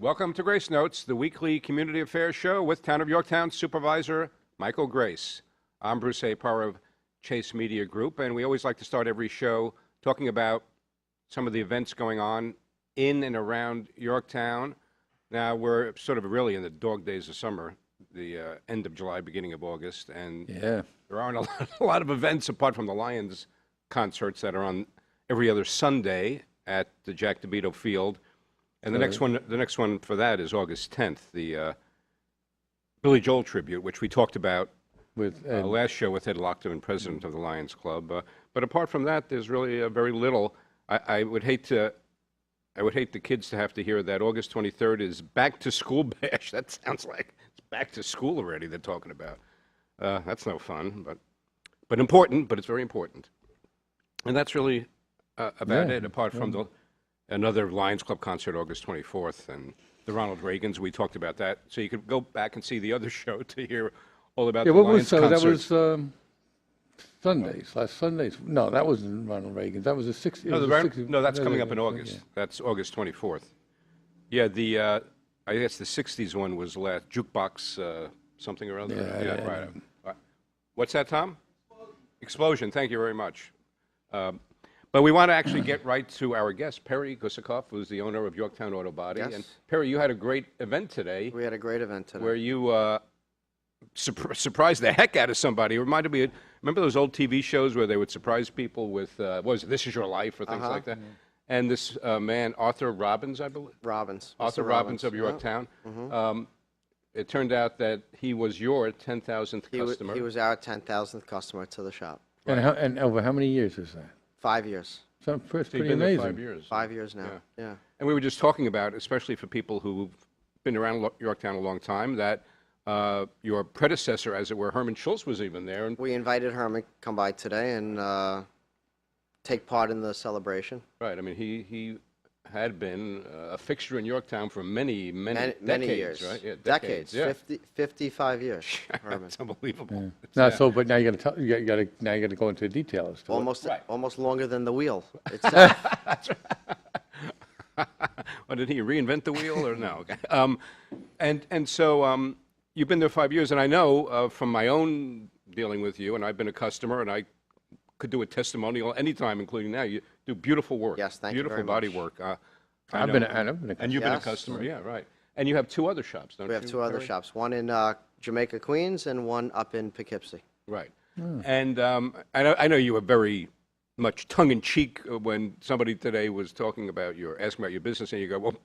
Welcome to Grace Notes, the weekly community affairs show with Town of Yorktown Supervisor Michael Grace. I'm Bruce Apar of Chase Media Group, and we always like to start every show talking about some of the events going on in and around Yorktown. Now, we're sort of really in the dog days of summer, the end of July, beginning of August, and there aren't a lot of events apart from the Lions concerts that are on every other Sunday at the Jack DeVito Field. And the next one for that is August 10th, the Billy Joel tribute, which we talked about with last show with Ed Lockton, president of the Lions Club. But apart from that, there's really very little. I would hate the kids to have to hear that August 23rd is Back to School Bash. That sounds like it's back to school already. They're talking about. That's no fun, but important. But it's very important. And that's really about it. Apart from another Lions Club concert August 24th, and the Ronald Reagans, we talked about that. So you could go back and see the other show to hear all about the Lions concerts. That was Sundays, last Sundays. No, that wasn't Ronald Reagan's. That was the 60th. No, that's coming up in August. Yeah. That's August 24th. Yeah, I guess the 60s one was last, Jukebox something or other. Yeah, right. What's that, Tom? Explosion. Thank you very much. But we want to actually get right to our guest, Perry Gusikoff, who's the owner of Yorktown Auto Body. Yes. And Perry, you had a great event today. We had a great event today. Where you surprised the heck out of somebody. It reminded me, remember those old TV shows where they would surprise people with, what was it, This Is Your Life or things like that? And this man, Arthur Robbins, I believe? Robbins. Arthur Robbins of Yorktown. It turned out that he was your 10,000th customer. He was our 10,000th customer to the shop. Right. And over how many years was that? 5 years. So pretty amazing. 5 years. 5 years now, yeah. And we were just talking about, especially for people who've been around Yorktown a long time, that your predecessor, as it were, Herman Schultz, was even there. And we invited Herman to come by today and take part in the celebration. Right. I mean, he had been a fixture in Yorktown for many decades, years, right? Yeah, decades. Yeah. 55 years. Herman. It's unbelievable. Yeah. But now you got to go into details. Almost longer than the wheel itself. That's right. Well, did he reinvent the wheel or no? Okay. And so you've been there 5 years, and I know from my own dealing with you, and I've been a customer, and I could do a testimonial anytime, including now. You do beautiful work. Yes, thank you very much. Beautiful body work. I've been a customer. And you've been a customer, yeah, right. And you have two other shops, don't you? We have two other shops, one in Jamaica, Queens, and one up in Poughkeepsie. Right. And I know you were very much tongue-in-cheek when somebody today was asking about your business, and you go, well,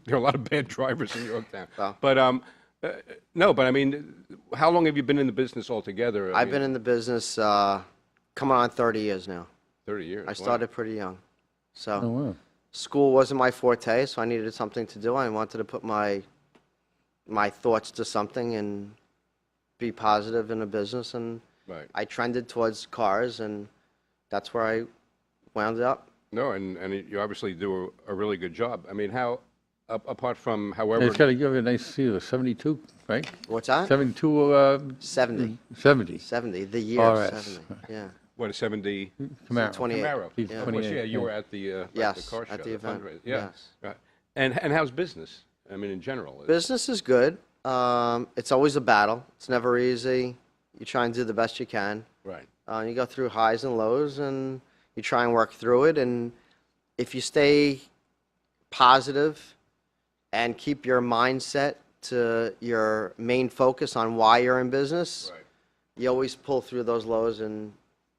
there are a lot of bad drivers in Yorktown. Well, but I mean, how long have you been in the business altogether? I've been in the business coming on 30 years now. 30 years. I started pretty young. So school wasn't my forte, so I needed something to do. I wanted to put my thoughts to something and be positive in a business. And I trended towards cars, and that's where I wound up. No, and you obviously do a really good job. I mean, how, apart from however... It's got to give you a nice 72, right? What's that? 72... 70. 70. 70, the year RS. 70, yeah. What, a 70? Camaro. 28. Camaro. Yeah. 28, Yeah, you were at the car show. At the event. Fundraiser. Yeah. Yes. Right. And how's business? I mean, in general. Business is good. It's always a battle. It's never easy. You try and do the best you can. Right. You go through highs and lows, and you try and work through it. And if you stay positive and keep your mindset to your main focus on why you're in business, you always pull through those lows and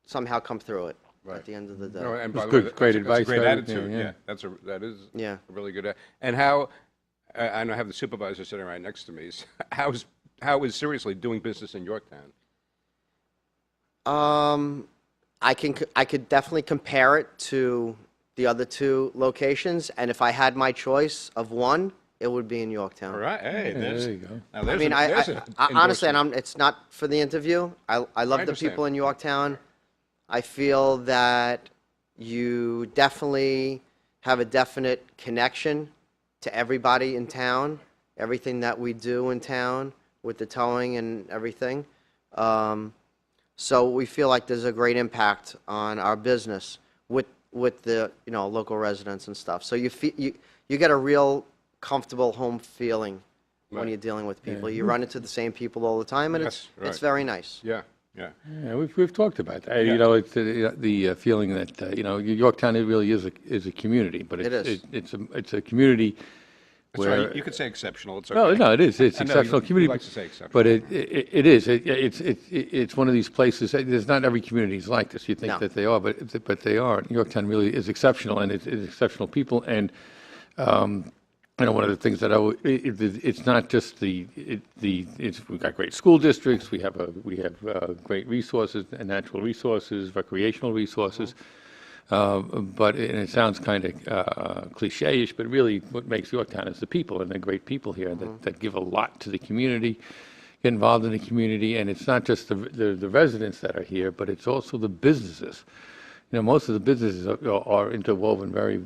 somehow come through it at the end of the day. No, and by That's the way, good, great advice. That's a great right? attitude. Yeah. That is Yeah. a really good. And how? I have the supervisor sitting right next to me. How is seriously doing business in Yorktown? I could definitely compare it to the other two locations, and if I had my choice of one, it would be in Yorktown. All right. Hey, There you go. Now I mean, I honestly, and it's not for the interview. I love the understand. people in Yorktown. I feel that you definitely have a definite connection to everybody in town, everything that we do in town with the towing and everything. So we feel like there's a great impact on our business with the local residents and stuff. So you get a real comfortable home feeling when Right. you're dealing with people. You run into the same people all the time, and Yes, it's right. very nice. Yeah, yeah. Yeah, we've talked about that. Yeah. You know, it's the feeling that Yorktown, it really is a community, but It is. it's a community That's where right. You could say exceptional. It's okay. no, it is. It's I know, exceptional he community. likes to say exceptional. But it is. It's one of these places. There's not every community is like this. You think No. that they are, but they aren't. Yorktown really is exceptional, and it's exceptional people. And one of the things that it's not just we've got great school districts. We have great resources, and natural resources, recreational resources. But and it sounds kind of cliche-ish, but really what makes Yorktown is the people, and the great people here that give a lot to the community, get involved in the community, and it's not just the residents that are here, but it's also the businesses. Most of the businesses are interwoven very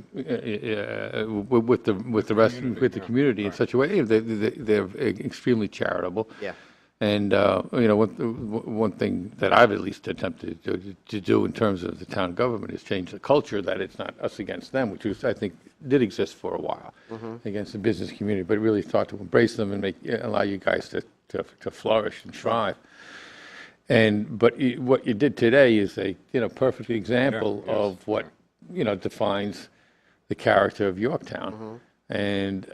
with the rest with the community in such a way. They're extremely charitable. Yeah. And one thing that I've at least attempted to do in terms of the town government is change the culture that it's not us against them, which I think did exist for a while against the business community, but really start to embrace them and allow you guys to flourish and thrive. But what you did today is a perfect example of what defines the character of Yorktown, and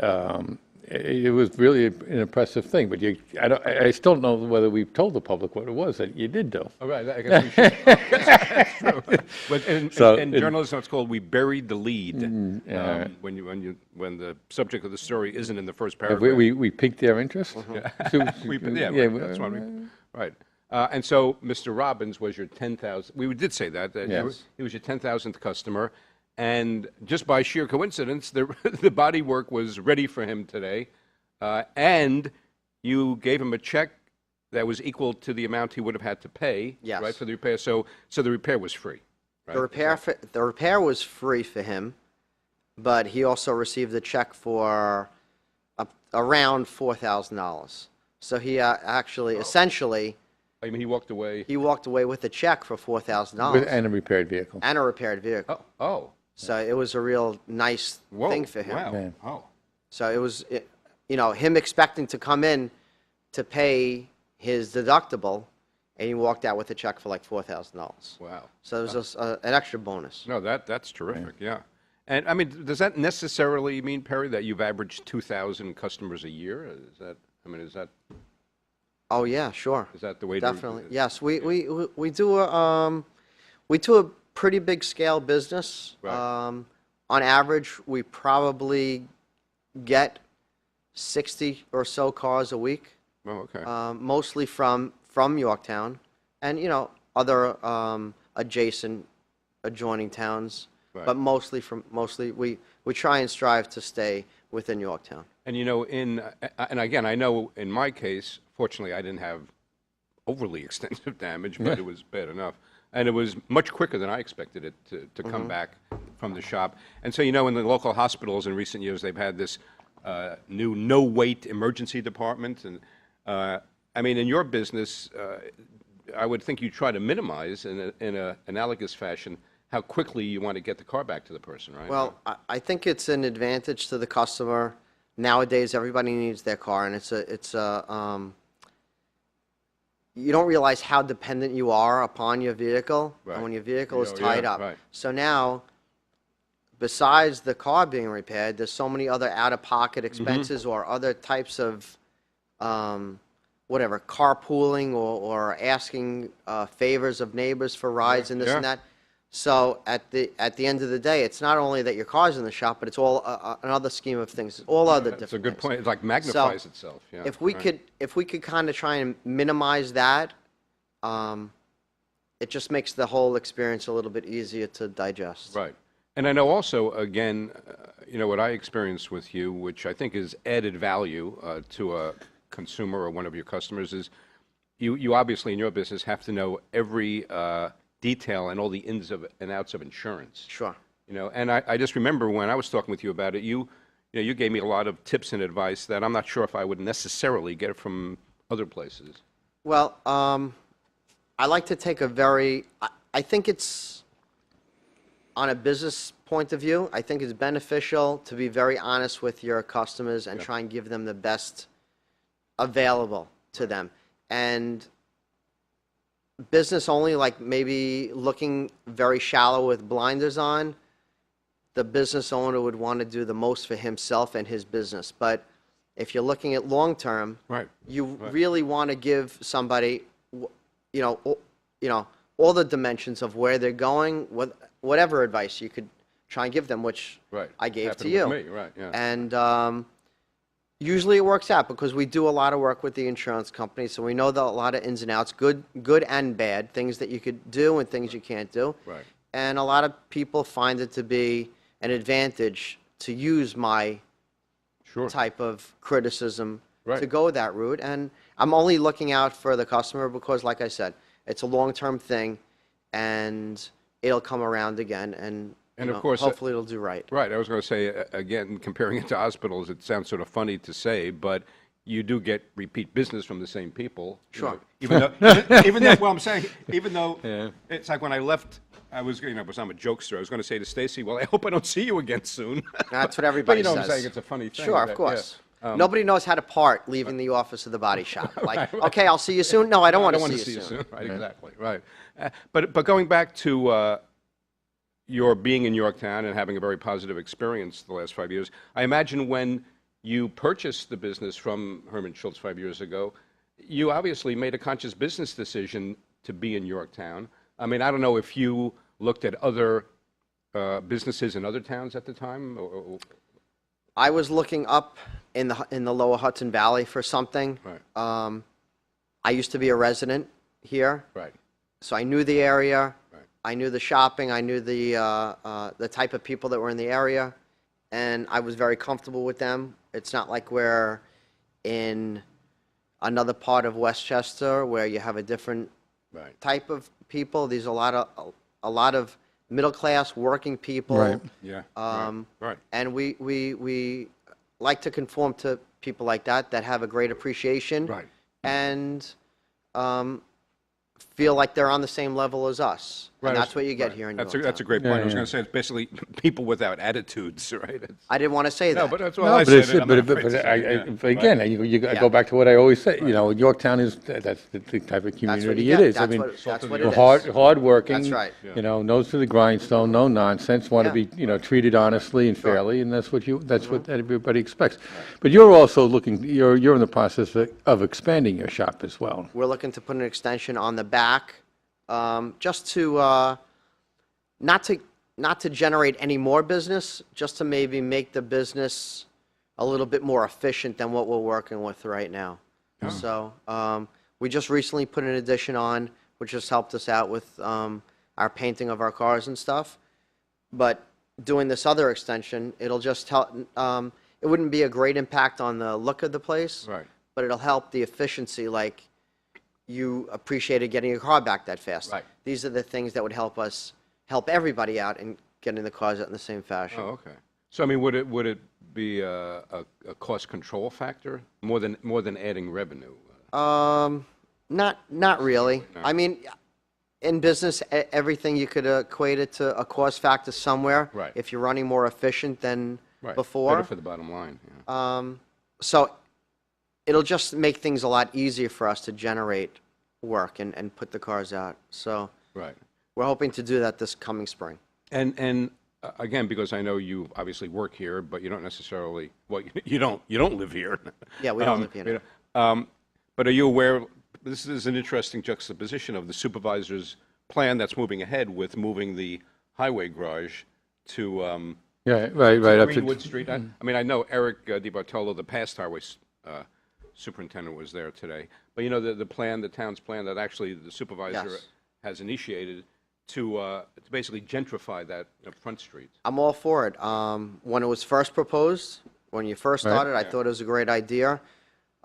it was really an impressive thing. But I still don't know whether we've told the public what it was that you did do. All right, I guess we should. That's true. But in journalism, it's called "We Buried the Lead." When the subject of the story isn't in the first paragraph. We piqued their interest. That's one. Right. And so Mr. Robbins was your 10,000. We did say that. Yes. He was your 10,000th customer, and just by sheer coincidence, the body work was ready for him today, and you gave him a check that was equal to the amount he would have had to pay. Yes. Right, for the repair. So the repair was free. Right? The repair was free for him, but he also received a check for around $4,000. So he actually essentially. I mean, he walked away. He walked away with a check for $4,000 And a repaired vehicle. and a repaired vehicle. Oh. So it was a real nice Whoa, thing for him. Wow. Yeah. Oh. So it was, him expecting to come in to pay his deductible, and he walked out with a check for like $4,000. Wow. So it was just an extra bonus. No, that's terrific. Yeah. And I mean, does that necessarily mean, Perry, that you've averaged 2,000 customers a year? Is that? Oh yeah, sure. Is that the way? Definitely. Yes, we do a pretty big scale business. Right. On average, we probably get 60 or so cars a week. Oh, okay. Mostly from Yorktown, and other adjoining towns. Right. But mostly we try and strive to stay within Yorktown. And and again, I know in my case, fortunately, I didn't have overly extensive damage, but it was bad enough. And it was much quicker than I expected it to come back from the shop. And so, in the local hospitals in recent years, they've had this new no-wait emergency department. And I mean, in your business, I would think you try to minimize in an analogous fashion how quickly you want to get the car back to the person, right? Well, I think it's an advantage to the customer. Nowadays, everybody needs their car, and you don't realize how dependent you are upon your vehicle, Right. and when your vehicle is Yeah, tied up. right. So now, besides the car being repaired, there's so many other out-of-pocket expenses or other types of, carpooling or asking favors of neighbors for rides and this and Yeah. that. So at the end of the day, it's not only that your car's in the shop, but it's all another scheme of things. All other That's a different good things. point. It like magnifies itself. Yeah. If we right. could kind of try and minimize that, it just makes the whole experience a little bit easier to digest. Right. And I know also, again, what I experienced with you, which I think is added value to a consumer or one of your customers, is you obviously in your business have to know every detail and all the ins and outs of insurance. Sure. And I just remember when I was talking with you about it, you gave me a lot of tips and advice that I'm not sure if I would necessarily get from other places. Well, I like to take I think it's on a business point of view, I think it's beneficial to be very honest with your customers and try and give them the best available to them. And business only, like maybe looking very shallow with blinders on, the business owner would want to do the most for himself and his business. But if you're looking at long term, you really want to give somebody, all the dimensions of where they're going, whatever advice you could try and give them, which I gave to you. With me, yeah. And usually it works out because we do a lot of work with the insurance company, so we know a lot of ins and outs, good and bad, things that you could do and things you can't do. Right. And a lot of people find it to be an advantage to use my type of criticism to go that route. And I'm only looking out for the customer because, like I said, it's a long-term thing, and it'll come around again, and of course, hopefully it'll do right. Right. I was going to say, again, comparing it to hospitals, it sounds sort of funny to say, but you do get repeat business from the same people. Sure. Even though, well, I'm saying, even though it's like when I left, I was, because I'm a jokester, I was going to say to Stacy, well, I hope I don't see you again soon. That's what everybody but, says. I'm saying it's a funny thing. Sure, of course. Nobody knows how to part leaving the office of the body shop. Like, okay, I'll see you soon. No, I don't want to see you soon. Right, exactly. Right. But going back to your being in Yorktown and having a very positive experience the last 5 years, I imagine when you purchased the business from Herman Schultz 5 years ago, you obviously made a conscious business decision to be in Yorktown. I mean, I don't know if you looked at other businesses in other towns at the time. I was looking up in the lower Hudson Valley for something. Right. I used to be a resident here. Right. So I knew the area. Right. I knew the shopping. I knew the type of people that were in the area, and I was very comfortable with them. It's not like we're in another part of Westchester where you have a different type of people. There's a lot of middle class working people. Right. Yeah. Right. And we like to conform to people like that have a great appreciation. Right. And feel like they're on the same level as us. Right. And that's what you get here in Yorktown. That's a great point. I was going to say it's basically people without attitudes, right? I didn't want to say that. No, but that's what I said. But again, you go back to what I always say. Yorktown that's the type of community it is. That's I mean, what it is. hardworking. That's right. Nose to the grindstone, no nonsense. Want to be treated honestly and fairly, and that's what everybody expects. But you're also you're in the process of expanding your shop as well. We're looking to put an extension on the back, just to not to generate any more business, just to maybe make the business a little bit more efficient than what we're working with right now. Oh. So we just recently put an addition on, which just helped us out with our painting of our cars and stuff. But doing this other extension, it'll just help. It wouldn't be a great impact on the look of the place, right? But it'll help the efficiency, like you appreciated getting your car back that fast. Right. These are the things that would help everybody out in getting the cars out in the same fashion. Oh, okay. So, I mean, would it be a cost control factor more than adding revenue? Not really. No. I mean, in business, everything you could equate it to a cost factor somewhere. Right. If you're running more efficient than before. Better for the bottom line. Yeah. So it'll just make things a lot easier for us to generate work and put the cars out. So we're hoping to do that this coming spring. And again, because I know you obviously work here, but you don't necessarily, well, you don't live here. Yeah, we don't live here. But are you aware, this is an interesting juxtaposition of the supervisor's plan that's moving ahead with moving the highway garage to Greenwood Street. I mean, I know Eric DiBartolo, the past highway superintendent, was there today. But the town's plan that actually the supervisor has initiated to basically gentrify that Front Street. I'm all for it. When it was first proposed, when you first started, I thought it was a great idea.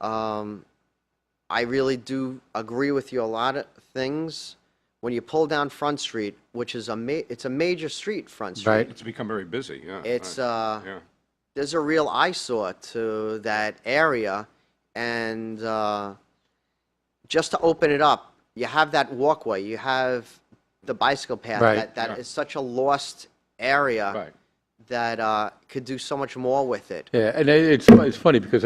I really do agree with you a lot of things. When you pull down Front Street, which is it's a major street, Front Street. Right. It's become very busy. Yeah. It's there's a real eyesore to that area, and just to open it up, you have that walkway, you have the bicycle path that is such a lost area Right. that could do so much more with it. Yeah, and it's funny because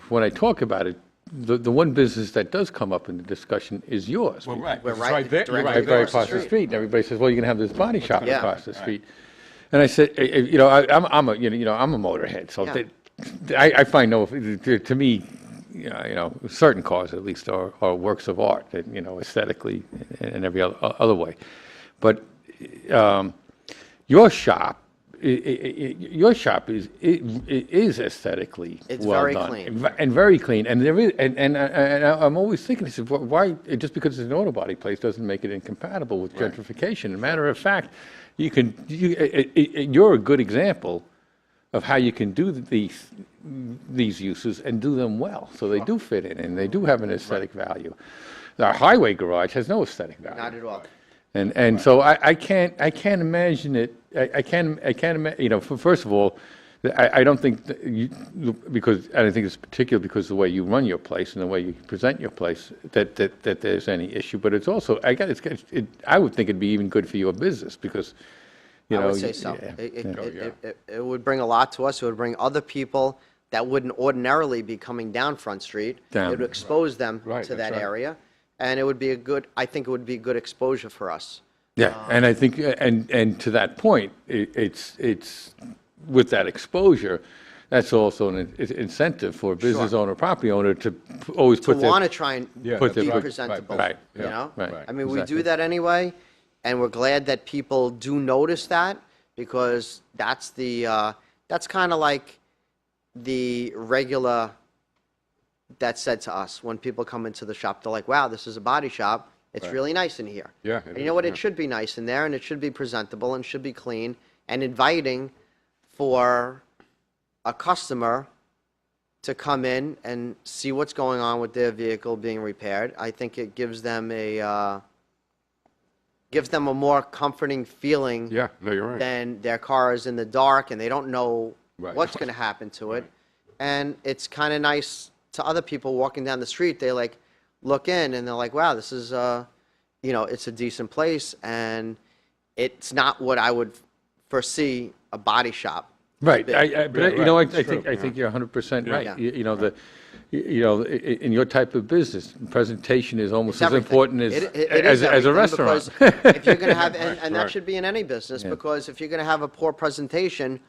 when I talk about it, the one business that does come up in the discussion is yours. Well, right. We're It's right there. directly You're right Right there. across the street, and everybody says, "Well, you're going to have this body shop Yeah. across the street." And I said, I'm a I'm a motorhead, so Yeah. I find to me, certain cars at least are works of art, that, aesthetically and every other way. But your shop, your shop is aesthetically It's well very done clean. and very clean. And there is, and I'm always thinking, I said, why just because it's an auto body place doesn't make it incompatible with gentrification? As a matter of fact, you're a good example of how you can do these uses and do them well, so they do fit in and they do have an aesthetic value. Our highway garage has no aesthetic value. Not at all. And so I can't imagine it. I can't imagine. First of all, I don't think because I don't think it's particular because the way you run your place and the way you present your place that there's any issue. But it's also I would think it'd be even good for your business because I would say so. It would bring a lot to us. It would bring other people that wouldn't ordinarily be coming down Front Street. Down. It would expose them Right, to that's that right. area, and it would be I think it would be good exposure for us. Yeah, and I think, and to that point, it's with that exposure, that's also an incentive for a business owner, property owner to always To put their. want to try and Put be their- presentable, right, you yeah, know? right, I mean, we exactly. do that anyway, and we're glad that people do notice that because that's that's kind of like the regular that's said to us when people come into the shop. They're like, wow, this is a body shop. It's really nice in here. Yeah, it And you is, know what? yeah. It should be nice in there, and it should be presentable, and should be clean and inviting for a customer to come in and see what's going on with their vehicle being repaired. I think it gives them a more comforting feeling Yeah, no, you're right. than their car is in the dark and they don't know Right. what's going to happen to it. And it's kind of nice to other people walking down the street. They like look in and they're like, wow, this is it's a decent place, and it's not what I would foresee a body shop. Right, big. but Yeah, right, I it's true, think you're 100% right. Yeah. In your type of business, presentation is almost It's as everything. important as It is as a everything, restaurant. because if you're going to have, and that Right. should be in any business, because if you're going to have a poor presentation,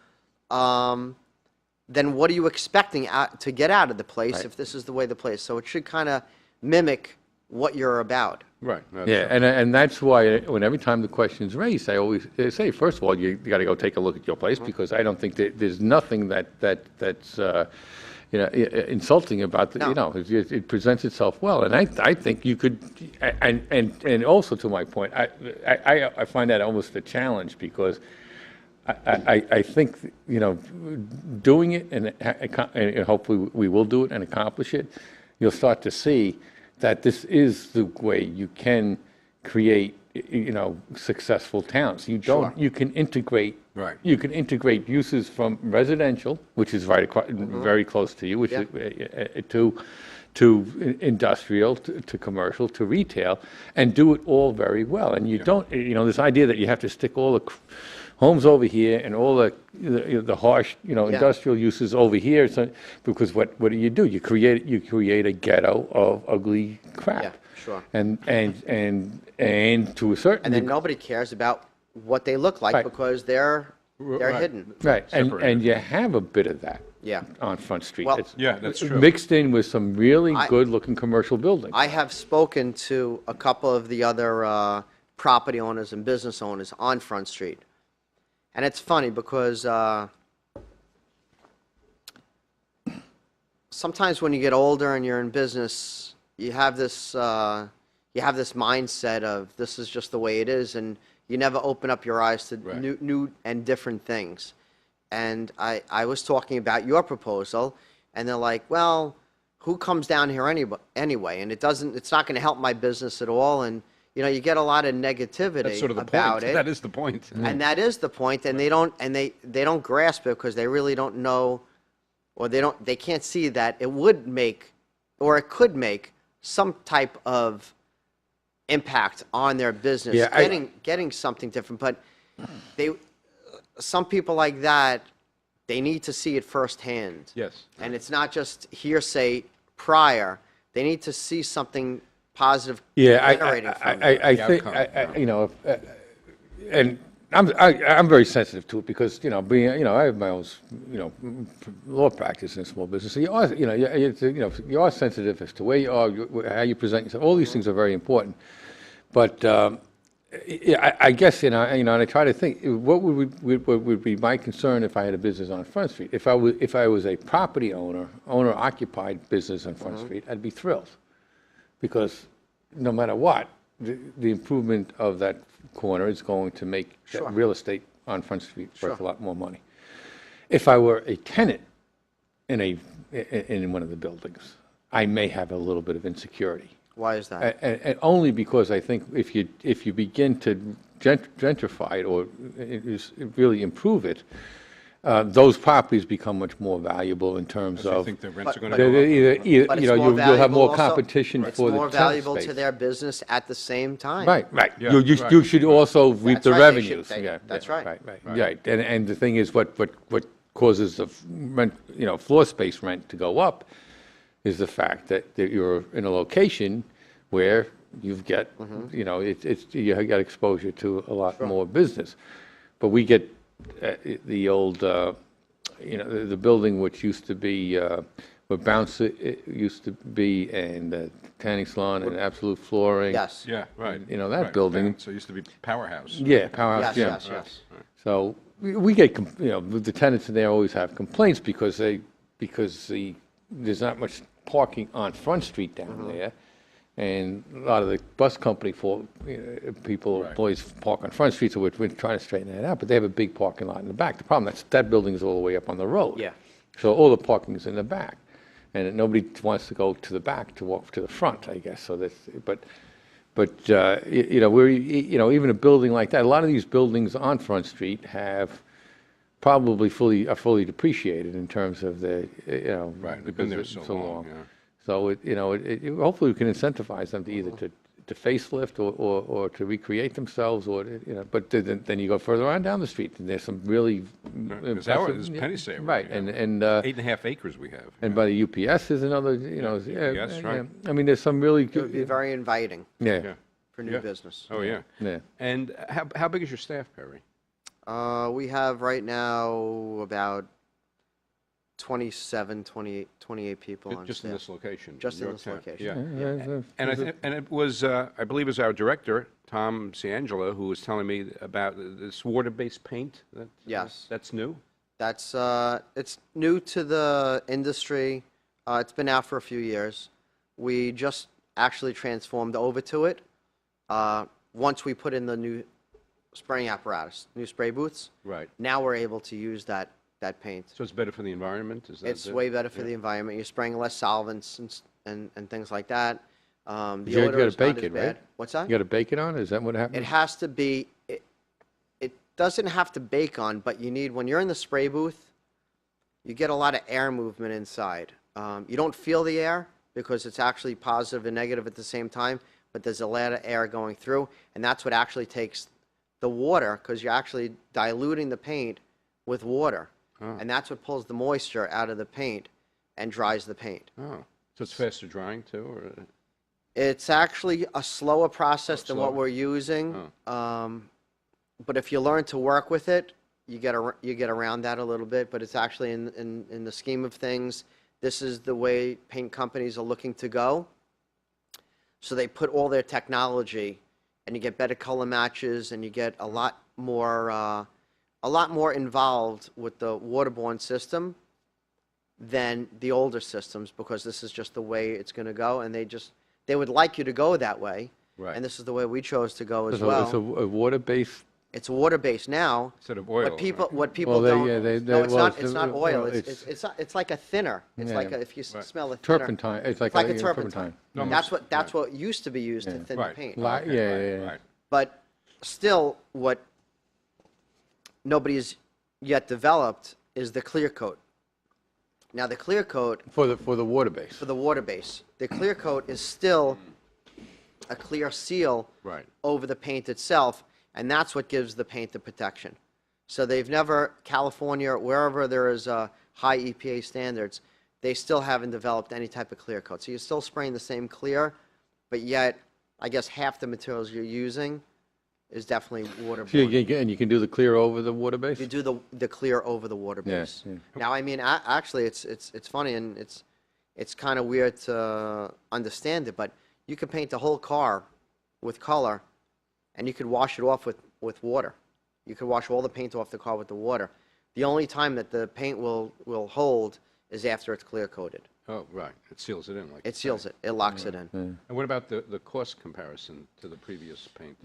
then what are you expecting to get out of the place Right. if this is the way the place? So it should kind of mimic what you're about. Right. that's Yeah, right. and that's why when every time the question's raised, I always say, first of all, you got to go take a look at your place because I don't think that there's nothing that's insulting about the, No. it presents itself well, and I think you could, and also to my point, I find that almost a challenge because I think doing it and hopefully we will do it and accomplish it, you'll start to see that this is the way you can create successful towns. You don't you can integrate Right. you can integrate uses from residential, which is very close to you, which Yeah. is, to industrial, to commercial, to retail, and do it all very well. And you don't, this idea that you have to stick all the homes over here and all the harsh, industrial uses over here. So, because what do? You create a ghetto of ugly crap. Yeah, sure. And to a certain And then nobody cares about what they look like Right. because they're Right. hidden. right, and separated. you have a bit of that. Yeah. On Front Street. Well- It's Yeah, that's true. Mixed in with some really I- good-looking commercial buildings. I have spoken to a couple of the other property owners and business owners on Front Street. And it's funny because sometimes when you get older and you're in business, you have this mindset of this is just the way it is, and you never open up your eyes to Right. new and different things. And I was talking about your proposal, and they're like, well, who comes down here anyway? And it's not going to help my business at all. And, you get a lot of negativity That's sort of the about point. it. That is the point. And that is the point, and they don't grasp it because they really don't know, or they can't see that it would make, or it could make some type of impact on their business, Yeah, getting something different. But some people like that, they need to see it firsthand. Yes. And it's not just hearsay prior. They need to see something positive generating from it. I The think, outcome, you know, and I'm very sensitive to it because, you know, I have my own, you know, law practice in small business. So you are, you know, you are sensitive as to where you are, how you present yourself. All these things are very important. But I guess, you know, and I try to think, what would be my concern if I had a business on Front Street? If I was a property owner-occupied business on Front Street, I'd be thrilled. Because no matter what, the improvement of that corner is going to make that real estate on Front Street worth a lot more money. If I were a tenant in one of the buildings, I may have a little bit of insecurity. Why is that? And only because I think if you begin to gentrify it or really improve it, those properties become much more valuable in terms I of. think the rents are going to They're go up. either, you But it's know, more you'll have valuable more also- competition It's for the more tenant valuable to space. their business at the same time. Right. Yeah, You right, should also reap That's the right, they should- revenues. Yeah, that's yeah, right. Right. And the thing is, what causes the rent, you know, floor space rent to go up is the fact that you're in a location where you've got, you know, you got exposure to a lot more business. But we get the old, you know, the building which used to be where Bounce used to be, and tanning salon and Absolute Flooring. Yes. Yeah, right. You know, that Right, building. So it used to be Powerhouse. Yeah, Powerhouse. Yes, Yeah. yes, yes. So we get, you know, the tenants in there always have complaints because there's not much parking on Front Street down there. And a lot of the bus company people, Right. employees park on Front Street, so we're trying to straighten that out. But they have a big parking lot in the back. The problem, that building is all the way up on the road. Yeah. So all the parking is in the back. And nobody wants to go to the back to walk to the front, I guess. So that's, but you know, even a building like that, a lot of these buildings on Front Street have probably are fully depreciated in terms of the, you know. Right, they've been there because so they're long, yeah. So, hopefully we can incentivize them to either to facelift or to recreate themselves, or, you know, but then you go further on down the street, and there's some really There's Penny Saver. Right, yeah. and 8.5 acres we have. and by the UPS is another, you know, UPS, right. I mean, there's some really It would be good, very inviting Yeah. for new Yeah. business. Oh, yeah. yeah. And how big is your staff, Perry? We have right now about 28 people on Just in staff. this location? Just in this Yorktown. location. Yeah. And it was, I believe it was our director, Tom Ciangelo, who was telling me about this water-based paint. Yes. That's new? That's it's new to the industry. It's been out for a few years. We just actually transformed over to it once we put in the new spraying apparatus, new spray booths. Right. Now we're able to use that paint. So it's better for the environment? Is that It's it? way better for the environment. You're spraying less solvents and things like that. The You odor gotta is not bake as it, bad. right? What's that? You got to bake it on? Is that what happens? It has to be. It doesn't have to bake on, but you need, when you're in the spray booth, you get a lot of air movement inside. You don't feel the air because it's actually positive and negative at the same time, but there's a lot of air going through, and that's what actually takes the water, because you're actually diluting the paint with water, and that's what pulls the moisture out of the paint and dries the paint. Oh, so it's faster drying too, or? It's actually a slower process than what slower. we're using, but if you learn to work with it, you get around that a little bit. But it's actually in the scheme of things, this is the way paint companies are looking to go. So they put all their technology, and you get better color matches, and you get a lot more involved with the waterborne system than the older systems, because this is just the way it's going to go, and they would like you to go that way, Right. and this is the way we chose to go as So well. it's a water-based. It's water-based now. Instead of oil. What people Well, don't. No, it's well, not. It's not oil. well, It's like a thinner. It's Yeah. like if you smell a thinner. Turpentine. It's like It's like a yeah, turpentine. No, That's what used to be used to thin the Right. paint. Yeah, yeah. Right. But still, what nobody's yet developed is the clear coat. Now, the clear coat For the water base. for the water base, the clear coat is still a clear seal Right. over the paint itself, and that's what gives the paint the protection. So they've never, California, wherever there is high EPA standards, they still haven't developed any type of clear coat. So you're still spraying the same clear, but yet, I guess half the materials you're using is definitely waterborne. And you can do the clear over the water base? You do the clear over the water Yeah, base. yeah. Now, I mean, actually, it's funny, and it's kind of weird to understand it, but you could paint the whole car with color, and you could wash it off with water. You could wash all the paint off the car with the water. The only time that the paint will hold is after it's clear coated. Oh, right. It seals it in. Like It seals it. It locks it in. And what about the cost comparison to the previous paint?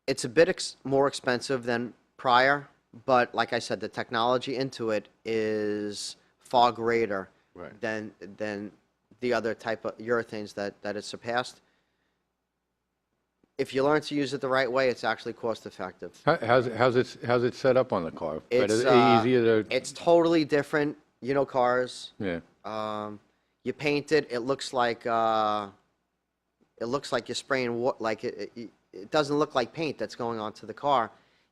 It's a bit more expensive than prior, but like I said, the technology into it is far greater Right. than the other type of urethanes that it surpassed. If you learn to use it the right way, it's actually cost effective. How's it set up on the car? It's Easier to, it's totally different. You know, cars. yeah. You paint it. It looks like you're spraying water. Like it doesn't look like paint that's going onto the car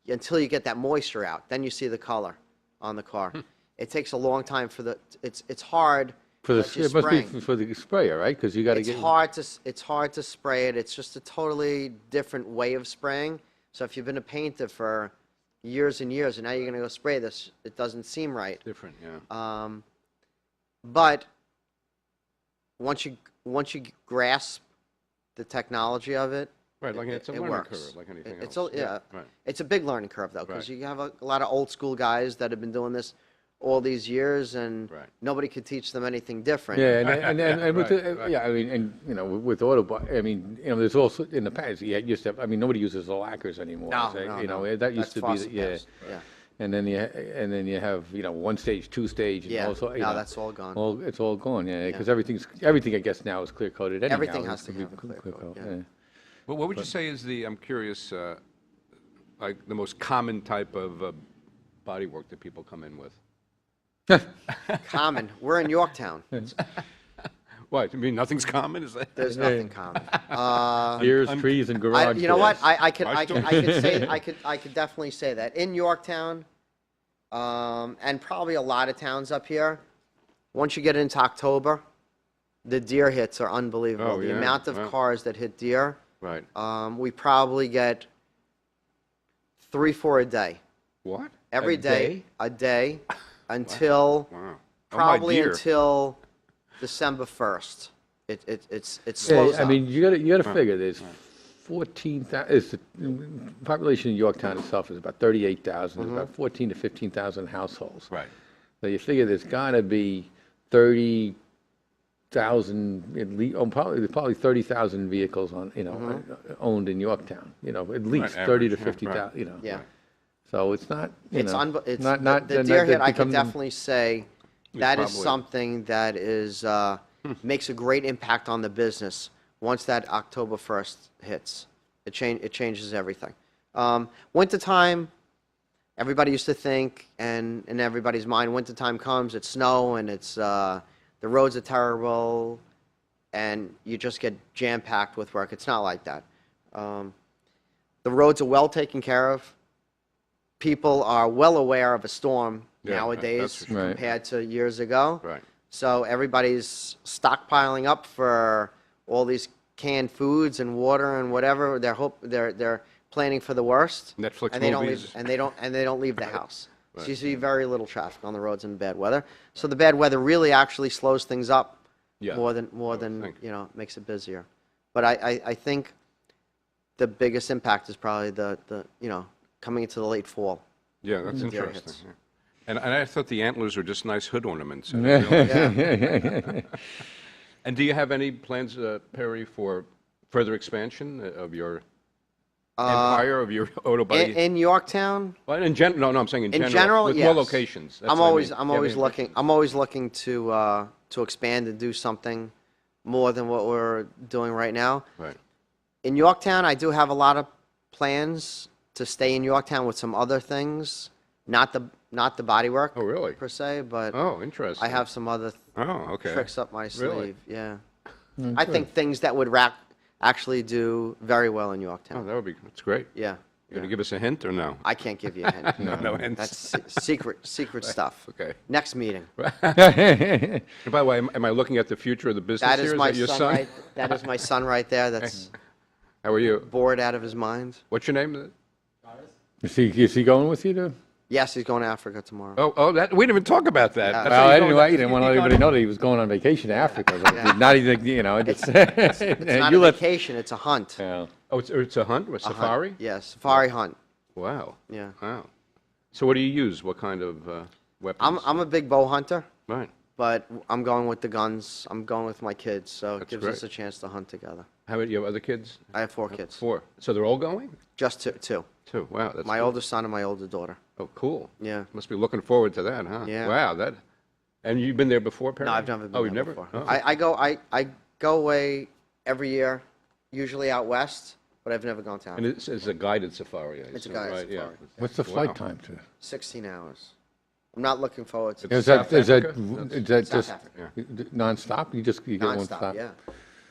until you get that moisture out. Then you see the color on the car. It takes a long time for the. It's hard. For the, that you're it must spraying. be for the sprayer, right? Because you got to It's get. hard to spray it. It's just a totally different way of spraying. So if you've been a painter for years and years, and now you're going to go spray this, it doesn't seem right. Different, yeah. But once you grasp the technology of it, Right, like it's a it learning works. curve, like anything It's else. yeah. Right. It's a big learning curve though, because Right. you have a lot of old school guys that have been doing this all these years, and Right. nobody could teach them anything different. Yeah, and with Right, the, right. yeah, I mean, and you know, with auto, I mean, you know, there's also in the past, yeah, used to have, I mean, nobody uses the lacquers anymore. No, so, no, you know, no. that used That's to be, far yeah. surpassed. Yeah. And then you have, you know, one stage, two stage, and Yeah, also, you no, know, that's all gone. it's all gone, yeah, because everything I guess now is clear coated anyhow. Everything has It's to gonna have be a clear coat, yeah. Well, what would you say is I'm curious, like the most common type of body work that people come in with? Common. We're in Yorktown. What, you mean nothing's common? Is that? There's nothing common. Years, trees, and garage. You know what? doors. I could say I could definitely say that in Yorktown, and probably a lot of towns up here. Once you get into October, the deer hits are unbelievable. Oh, The yeah, amount of wow. cars that hit deer, Right. we probably get 3-4 a day. What? Every A day, a day, until Wow. Oh, my probably dear. until December 1st. It Yeah, slows I up. mean, you got to figure there's 14,000. The population in Yorktown itself is about 38,000. There's about 14 to 15,000 households. Right. So you figure there's got to be 30,000 at least. Oh, probably 30,000 vehicles owned in Yorktown. You know, at least 30 to average, yeah, 50,000. right. You know. Yeah. So it's not. It's it's the deer hit. I can become- definitely say that is probably- something that is makes a great impact on the business once that October 1st hits. It changes everything. Wintertime, everybody used to think, and in everybody's mind, wintertime comes, it's snow, and it's the roads are terrible, and you just get jam-packed with work. It's not like that. The roads are well taken care of. People are well aware of a storm Yeah, nowadays that's for sure. Right. compared to years ago. Right. So everybody's stockpiling up for all these canned foods and water and whatever. They're planning for the worst. Netflix and they movies. They don't leave the house. So you see very little traffic on the roads in bad weather. So the bad weather really actually slows things up Yeah, more than think. makes it busier. But I think the biggest impact is probably the coming into the late fall. Yeah, that's Deer interesting. hits. yeah. And I thought the antlers were just nice hood ornaments. Yeah. And do you have any plans, Perry, for further expansion of your empire, of your auto body? In Yorktown, Well, in no, I'm saying in general. general, with yes. more locations. That's I'm what I always mean. I'm Do you have always any- looking to expand and do something more than what we're doing right now. Right. In Yorktown, I do have a lot of plans to stay in Yorktown with some other things, not the bodywork. Oh, really? Per se, but Oh, interesting. I have some other Oh, okay. tricks up my Really? sleeve. Yeah, I think things that would actually do very well in Oh, Yorktown. that's great. Yeah. You going to give us a hint or no? I can't give you a hint. No hints. That's secret stuff. Okay. Next meeting. And by the way, am I looking at the future of the business That here? is Is my that your son. son? Right, that is my son right there. That's How are you? bored out of his mind. What's your name? Is he going with you to? Yes, he's going to Africa tomorrow. That we didn't even talk about that. Yeah. That's Well, how I you didn't, know I didn't want everybody to know that he was going on vacation to Africa. But not even, just. It's not a vacation. It's a hunt. Yeah. Oh, it's a hunt, a safari. Yes, safari hunt. Wow. Yeah. Wow. So what do you use? What kind of weapons? I'm a big bow hunter, Right. but I'm going with the guns. I'm going with my kids, so it That's gives us great. a chance to hunt together. How many? You have other kids? I have 4 kids. 4. So they're all going? Just two. 2. Wow. That's My cool. oldest son and my older daughter. Oh, cool. Yeah. Must be looking forward to that, huh? Yeah. Wow. That. And you've been there before, Perry? No, I've never been Oh, there you've never. before. Oh. I go away every year, usually out west, but I've never gone to And Africa. it's a guided safari. I It's a assume, guided right? Yeah. safari. What's the flight time to? 16 hours. I'm not looking forward to Is South that, is that, Africa? is that South just Africa. nonstop? You get one nonstop. stop? Yeah.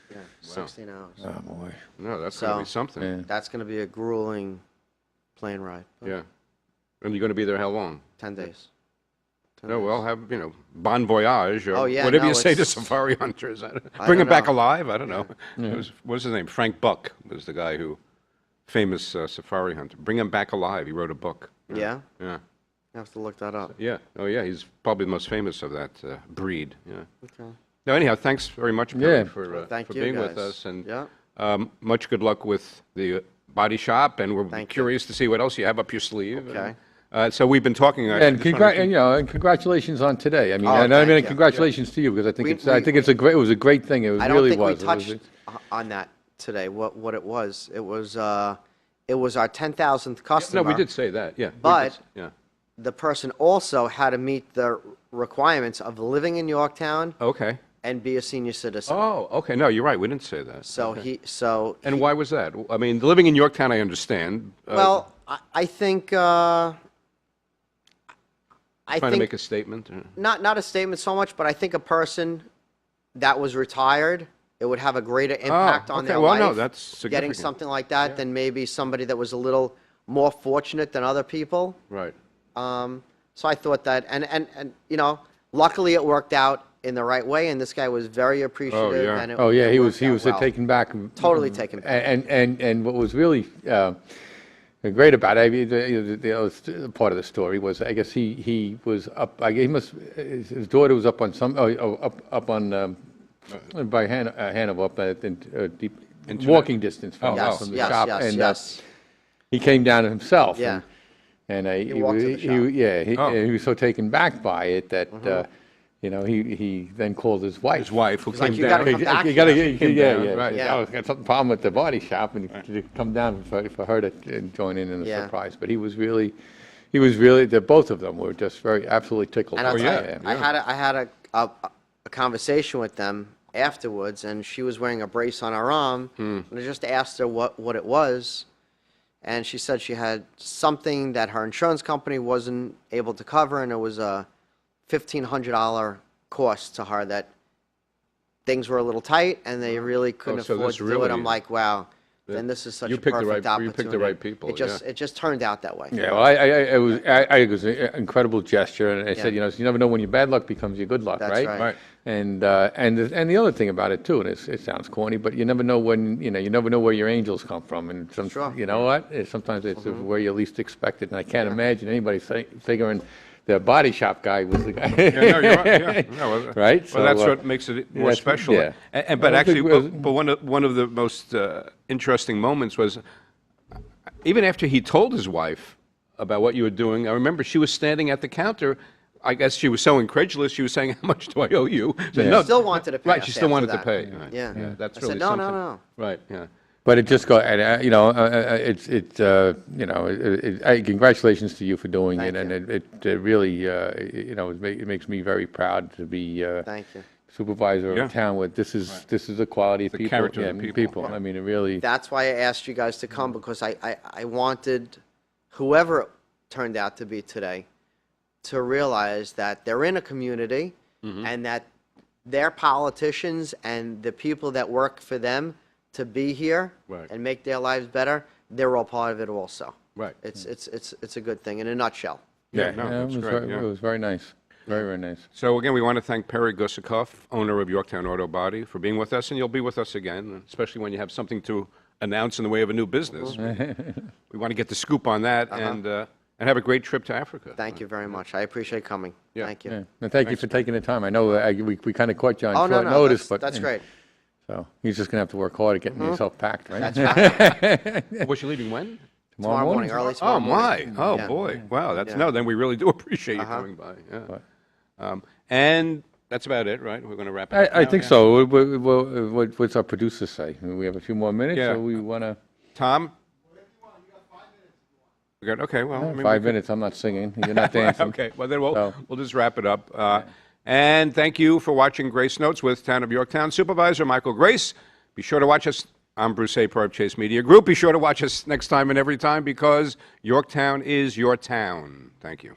Yeah. 16 hours. Oh, boy. No, that's going to be So- something. Yeah. That's going to be a grueling plane ride. but Yeah. And you're going to be there how long? 10 days. 10 No, days. well, have, bon voyage, or Oh, yeah, whatever no, you say to it's- safari hunters. Bring don't them back know. alive? I don't know. What's his name? Frank Buck was the guy who, famous safari hunter. Bring him back alive. He wrote a book. Yeah? Yeah. I have to look that up. Yeah. Oh, yeah. He's probably the most famous of that breed. Yeah. Okay. No, anyhow, thanks very much, Perry, Yeah. for Thank you, being with guys. us. And Yeah. much good luck with the body shop. And we're Thank you. curious to see what else you have up your sleeve. Okay. So we've been talking. And congratulations on today. I mean, Oh, and I thank mean, you. congratulations to you because I think We- it was a great thing. It I don't really think was. we touched on that today, what it was. It was our 10,000th customer. No, we did say that. Yeah. we did But- say- yeah. The person also had to meet the requirements of living in Yorktown Okay. and be a senior citizen. Oh, okay. No, you're right. We didn't say that. So Okay. he, Why was that? I mean, living in Yorktown, I understand. well, I think, trying I to think make a statement. not a statement so much, but I think a person that was retired, it would have a greater impact on okay. their Well, life. no, that's getting significant. something like that than maybe somebody that was a little more fortunate than other people. Right. So I thought that, and luckily it worked out in the right way, and this guy was very appreciative. yeah. And it, Oh yeah, it he worked was out well. taken back. Totally taken back. And what was really great about it, I mean, the other part of the story was, I guess he was up. His daughter was up on up on by Hanover, up at deep walking distance from, Oh, wow. from the yes, shop, yes, and yes. he came down himself. Yeah. And he walked to the shop. Oh. he was so taken back by it that he then called his wife. His wife, who He's like, came "You down. gotta come back You gotta, here." Came yeah, down, yeah, right. yeah. I got something problem with the body shop, and to come down for her to join in the Yeah. surprise. But he was really, the both of them were just very absolutely tickled. And I'll Oh, tell yeah. you, I had a conversation with them afterwards, and she was wearing a brace on her arm, and I just asked her what it was, and she said she had something that her insurance company wasn't able to cover, and it was a $1,500 cost to her that things were a little tight, and they really couldn't so afford this to do it. really- I'm like, wow, then this is such You a picked the perfect right- you opportunity. picked the right people, It just turned out that way. Yeah, well, it was an incredible gesture, and I said, Yeah. you never know when your bad luck becomes your good luck, That's right? right. Right. And the other thing about it too, and it sounds corny, but you never know you never know where your angels come from, and Sure. you know what? Sometimes it's where you least expect it, and I can't imagine anybody figuring the body shop guy was the guy. Yeah, no, you're right. Yeah. No, well, Right? Well, that's So, what makes it more that's- special. yeah. But I actually, think it was- but one of the most interesting moments was even after he told his wife about what you were doing. I remember she was standing at the counter. I guess she was so incredulous. She was saying, "How much do I owe you?" Said, Yeah. "No." Still wanted to pay Right. us She still after wanted to that. pay. Right. Yeah. That's I really said, no, something. no. Right. Yeah. But it just got, and congratulations to you for doing Thank it, and you. it really, it makes me very proud to be Thank you. supervisor Yeah. of a town with this is the quality of The people. character of yeah, the people. I mean, it really. That's why I asked you guys to come, because I wanted whoever it turned out to be today to realize that they're in a community and that their politicians and the people that work for them to be here Right. and make their lives better, they're all part of it also. Right. It's a good thing in a nutshell. Yeah, no, that's great, yeah. It was very nice. Very, very nice. So again, we want to thank Perry Gusikoff, owner of Yorktown Auto Body, for being with us, and you'll be with us again, especially when you have something to announce in the way of a new business. We want to get the scoop on that and have a great trip to Africa. Thank you very much. I appreciate coming. Yeah. Thank you. Yeah. And thank you for taking the time. I know we kind of caught you on Oh, no, short no, notice, that's great. So you're just going to have to work hard at getting yourself packed, right? Was you leaving when? Tomorrow morning, early tomorrow Oh, morning. my. Oh, Yeah. boy. Wow, that's, Yeah. no, then we really do appreciate you coming by. Yeah. And that's about it, right? We're going to wrap it up I now, think yeah? so. What's our producer say? We have a few more minutes, Yeah. so we want to... Tom? Good. Okay, well, I mean, we 5 could- minutes, I'm not singing. You're not dancing. Okay, well, then So- we'll just wrap it up. And thank you for watching Grace Notes with Town of Yorktown Supervisor Michael Grace. Be sure to watch us. I'm Bruce Apar of Chase Media Group. Be sure to watch us next time and every time because Yorktown is your town. Thank you.